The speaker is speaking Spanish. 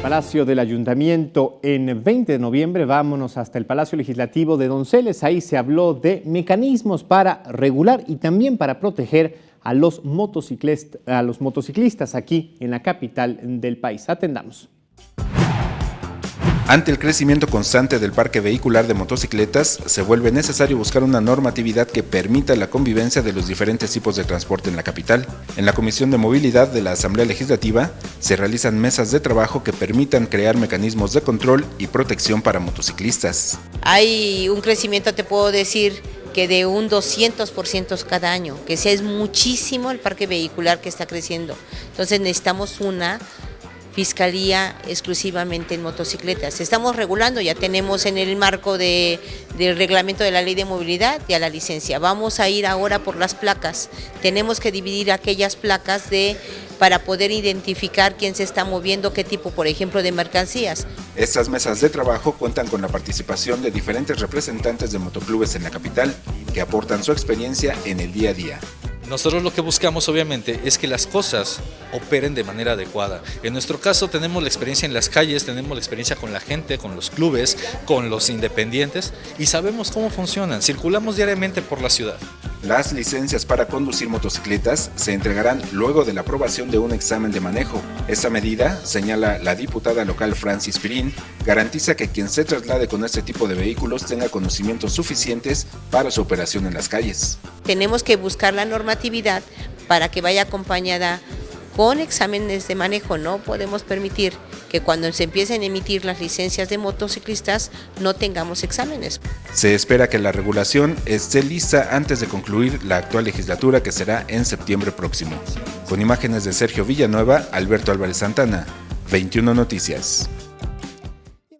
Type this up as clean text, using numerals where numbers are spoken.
Palacio del Ayuntamiento en 20 de noviembre. Vámonos hasta el Palacio Legislativo de Donceles. Ahí se habló de mecanismos para regular y también para proteger a los motociclistas aquí en la capital del país. Atendamos. Ante el crecimiento constante del parque vehicular de motocicletas, se vuelve necesario buscar una normatividad que permita la convivencia de los diferentes tipos de transporte en la capital. En la Comisión de Movilidad de la Asamblea Legislativa se realizan mesas de trabajo que permitan crear mecanismos de control y protección para motociclistas. Hay un crecimiento, te puedo decir, que de un 200% cada año, que es muchísimo el parque vehicular que está creciendo. Entonces necesitamos una fiscalía exclusivamente en motocicletas. Estamos regulando, ya tenemos en el marco del reglamento de la ley de movilidad ya la licencia. Vamos a ir ahora por las placas. Tenemos que dividir aquellas placas para poder identificar quién se está moviendo, qué tipo, por ejemplo, de mercancías. Estas mesas de trabajo cuentan con la participación de diferentes representantes de motoclubes en la capital que aportan su experiencia en el día a día. Nosotros lo que buscamos obviamente es que las cosas operen de manera adecuada. En nuestro caso tenemos la experiencia en las calles, tenemos la experiencia con la gente, con los clubes, con los independientes y sabemos cómo funcionan. Circulamos diariamente por la ciudad. Las licencias para conducir motocicletas se entregarán luego de la aprobación de un examen de manejo. Esta medida, señala la diputada local Francis Pirín, garantiza que quien se traslade con este tipo de vehículos tenga conocimientos suficientes para su operación en las calles. Tenemos que buscar la normatividad para que vaya acompañada con exámenes de manejo. No podemos permitir que cuando se empiecen a emitir las licencias de motociclistas no tengamos exámenes. Se espera que la regulación esté lista antes de concluir la actual legislatura, que será en septiembre próximo. Con imágenes de Sergio Villanueva, Alberto Álvarez Santana, 21 Noticias.